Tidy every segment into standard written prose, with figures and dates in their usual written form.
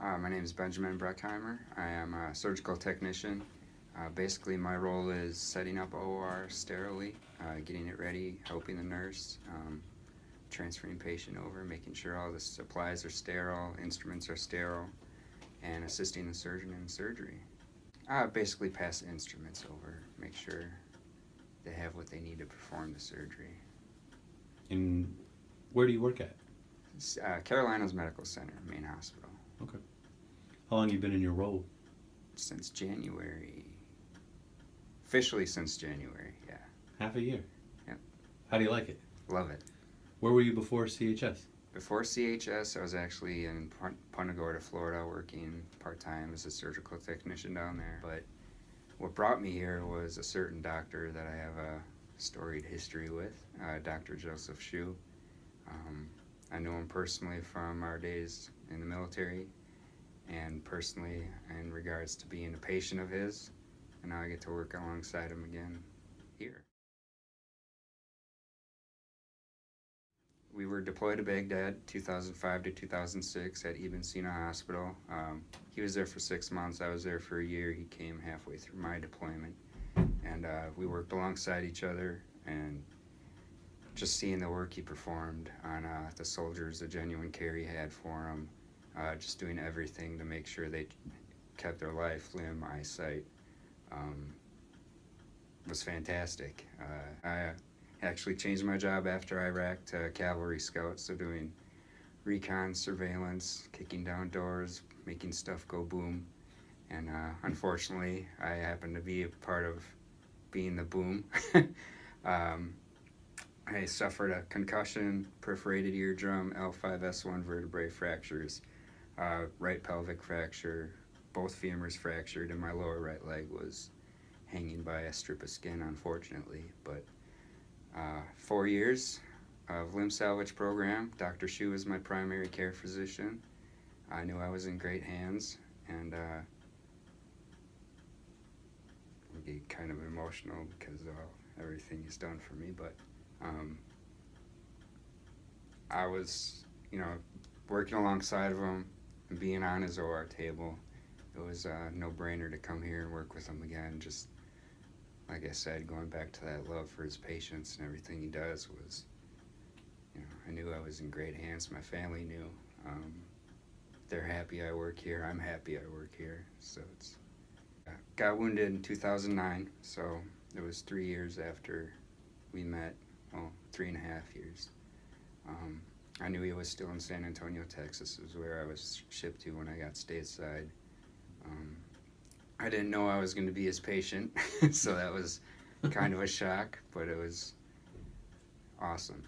My name is Benjamin Breckheimer. I am a surgical technician. Basically, my role is setting up OR sterilely, getting it ready, helping the nurse, transferring patient over, making sure all the supplies are sterile, instruments are sterile, and assisting the surgeon in surgery. Basically, pass the instruments over, make sure they have what they need to perform the surgery. And where do you work at? Carolinas Medical Center, main hospital. Okay. How long you been in your role? Since January. Officially since January, yeah. Half a year? Yep. How do you like it? Love it. Where were you before CHS? Before CHS, I was actually in Punta Gorda, Florida, working part-time as a surgical technician down there. But what brought me here was a certain doctor that I have a storied history with, Dr. Joseph Shu. I know him personally from our days in the military, and personally in regards to being a patient of his, and now I get to work alongside him again here. We were deployed to Baghdad 2005 to 2006 at Ibn Sina Hospital. He was there for 6 months, I was there for a year. He came halfway through my deployment, and we worked alongside each other, and just seeing the work he performed on the soldiers, the genuine care he had for them, just doing everything to make sure they kept their life, limb, eyesight, was fantastic. I actually changed my job after Iraq to cavalry scout, so doing recon, surveillance, kicking down doors, making stuff go boom. And unfortunately, I happened to be a part of being the boom. I suffered a concussion, perforated eardrum, L5-S1 vertebrae fractures, right pelvic fracture, both femurs fractured, and my lower right leg was hanging by a strip of skin, unfortunately. But 4 years of limb salvage program. Dr. Shu was my primary care physician. I knew I was in great hands, and I get kind of emotional because of everything he's done for me, but I was, working alongside of him and being on his OR table. It was a no-brainer to come here and work with him again. Just like I said, going back to that love for his patients and everything he does was, I knew I was in great hands. My family knew. They're happy I work here. I'm happy I work here. So got wounded in 2009, so it was 3 years after we met. Well, 3.5 years. I knew he was still in San Antonio, Texas. It was where I was shipped to when I got stateside. I didn't know I was going to be his patient, so that was kind of a shock, but it was awesome,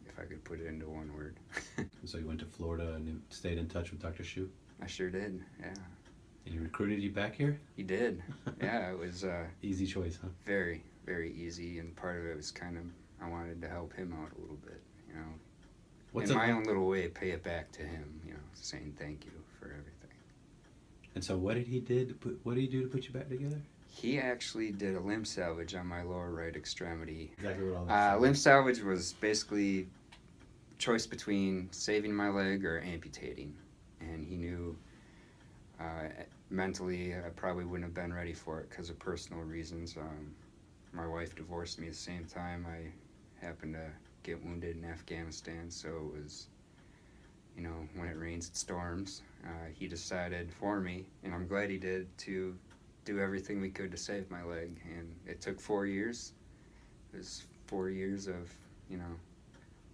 if I could put it into one word. So you went to Florida and stayed in touch with Dr. Shu? I sure did, yeah. And he recruited you back here? He did, yeah. It was easy choice, huh? Very, very easy, and part of it was kind of, I wanted to help him out a little bit, in my own little way, pay it back to him, saying thank you for everything. And so what did he do to put you back together? He actually did a limb salvage on my lower right extremity. Exactly what all that limb salvage was basically choice between saving my leg or amputating, and he knew mentally I probably wouldn't have been ready for it because of personal reasons. My wife divorced me at the same time. I happened to get wounded in Afghanistan, so it was, when it rains it storms. He decided for me, and I'm glad he did, to do everything we could to save my leg, and it took 4 years. It was 4 years of,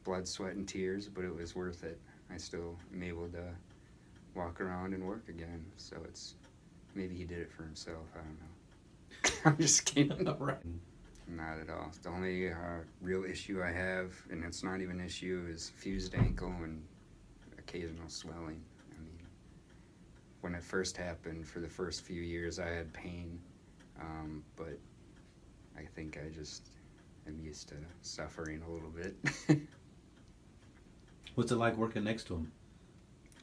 blood, sweat, and tears, but it was worth it. I still am able to walk around and work again, so maybe he did it for himself, I don't know. I'm just kidding. Right. Not at all. The only real issue I have, and it's not even an issue, is fused ankle and occasional swelling. I mean, when it first happened, for the first few years, I had pain, but I think I just am used to suffering a little bit. What's it like working next to him?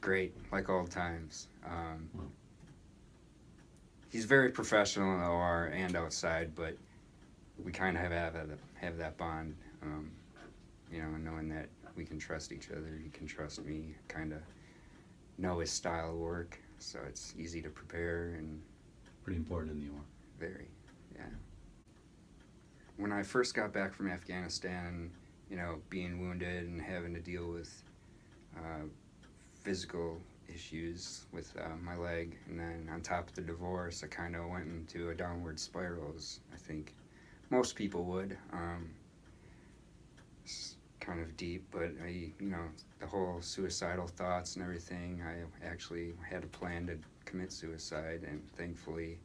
Great, like old times. He's very professional in the OR and outside, but we kind of have that bond, knowing that we can trust each other. He can trust me. Kind of know his style of work, so it's easy to prepare and Pretty important in the war. very, yeah. When I first got back from Afghanistan, being wounded and having to deal with physical issues with my leg, and then on top of the divorce, I kind of went into a downward spiral, as I think most people would. It's kind of deep, but the whole suicidal thoughts and everything, I actually had a plan to commit suicide, and thankfully,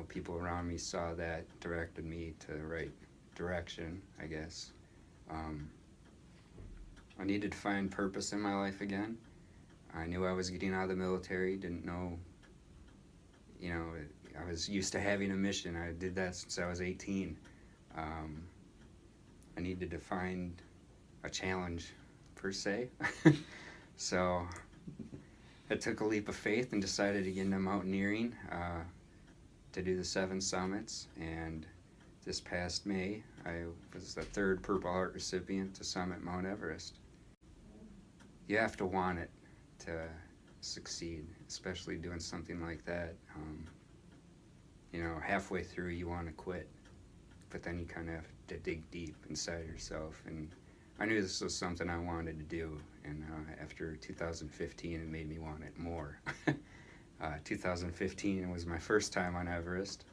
people around me saw that, directed me to the right direction, I guess. I needed to find purpose in my life again. I knew I was getting out of the military, didn't know, I was used to having a mission. I did that since I was 18. I needed to find a challenge, per se. So I took a leap of faith and decided to get into mountaineering, to do the 7 summits. And this past May, I was the 3rd Purple Heart recipient to summit Mount Everest. You have to want it to succeed, especially doing something like that. Halfway through you want to quit, but then you kind of have to dig deep inside yourself. And I knew this was something I wanted to do, and after 2015 it made me want it more. 2015 was my first time on Everest,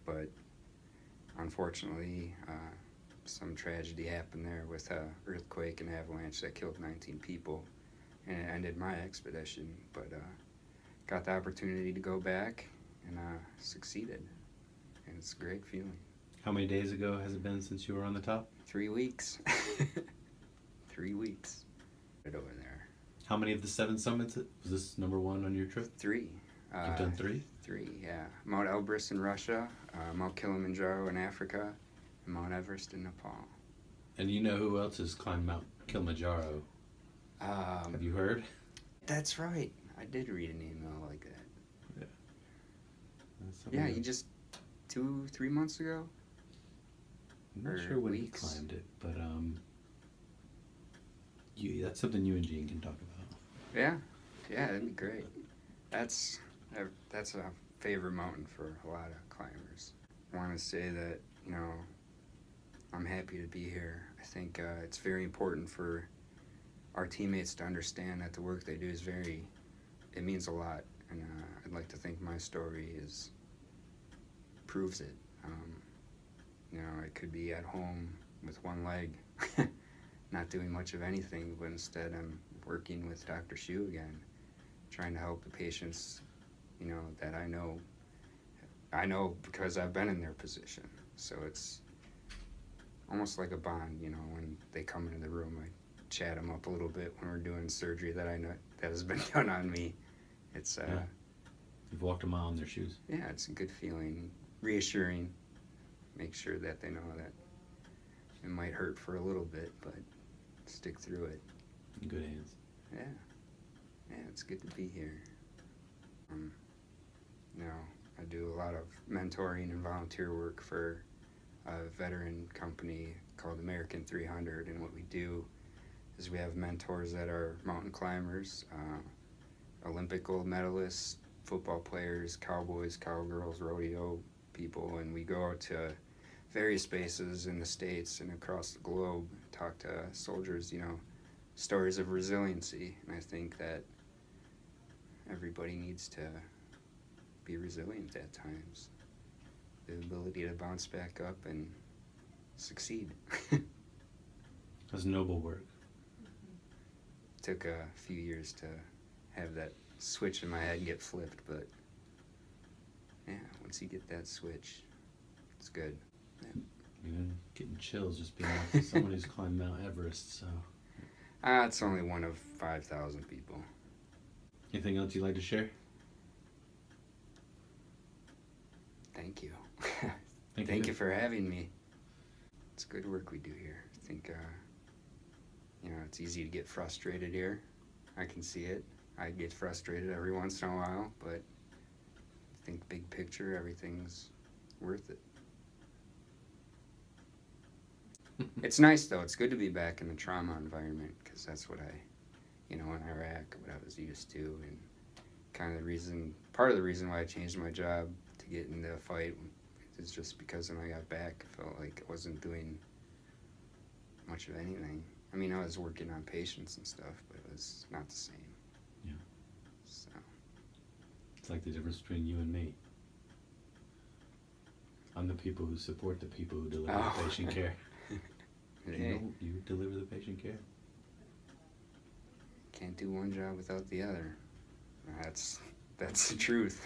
but unfortunately some tragedy happened there with an earthquake and avalanche that killed 19 people, and it ended my expedition. But got the opportunity to go back and succeeded, and it's a great feeling. How many days ago has it been since you were on the top? 3 weeks. 3 weeks. Right over there. How many of the 7 summits? Was this number 1 on your trip? 3. You've done 3? 3, yeah. Mount Elbrus in Russia, Mount Kilimanjaro in Africa, and Mount Everest in Nepal. And you know who else has climbed Mount Kilimanjaro? Have you heard? That's right. I did read an email like that. Yeah. Yeah, he just 2-3 months ago. I'm not or sure when weeks. he climbed it, but that's something you and Gene can talk about. Yeah, that'd be great. That's a favorite mountain for a lot of climbers. I want to say that I'm happy to be here. I think it's very important for our teammates to understand that the work they do it means a lot, and I'd like to think my story proves it. I could be at home with one leg, not doing much of anything, but instead I'm working with Dr. Shu again, trying to help the patients, that I know because I've been in their position. So it's almost like a bond, when they come into the room, I chat them up a little bit when we're doing surgery that I know that has been done on me. It's You've walked a mile in their shoes. yeah, it's a good feeling, reassuring. Make sure that they know that it might hurt for a little bit, but stick through it. In good hands. Yeah, it's good to be here. I do a lot of mentoring and volunteer work for a veteran company called American 300, and what we do is we have mentors that are mountain climbers, Olympic gold medalists, football players, cowboys, cowgirls, rodeo people, and we go out to various bases in the States and across the globe, talk to soldiers, stories of resiliency. And I think that everybody needs to be resilient at times. The ability to bounce back up and succeed. That's noble work. Took a few years to have that switch in my head get flipped, but yeah, once you get that switch, it's good. Yeah. Even getting chills just being with someone who's climbed Mount Everest, so. It's only one of 5,000 people. Anything else you'd like to share? Thank you. Thank you for having me. It's good work we do here. I think, it's easy to get frustrated here. I can see it. I get frustrated every once in a while, but I think big picture, everything's worth it. It's nice, though. It's good to be back in the trauma environment, because that's what I in Iraq, what I was used to, and part of the reason why I changed my job to get into a fight is just because when I got back, I felt like I wasn't doing much of anything. I mean, I was working on patients and stuff, but it was not the same. Yeah. So. It's like the difference between you and me. I'm the people who support the people who deliver the patient care. Hey. You deliver the patient care. Can't do one job without the other. That's the truth.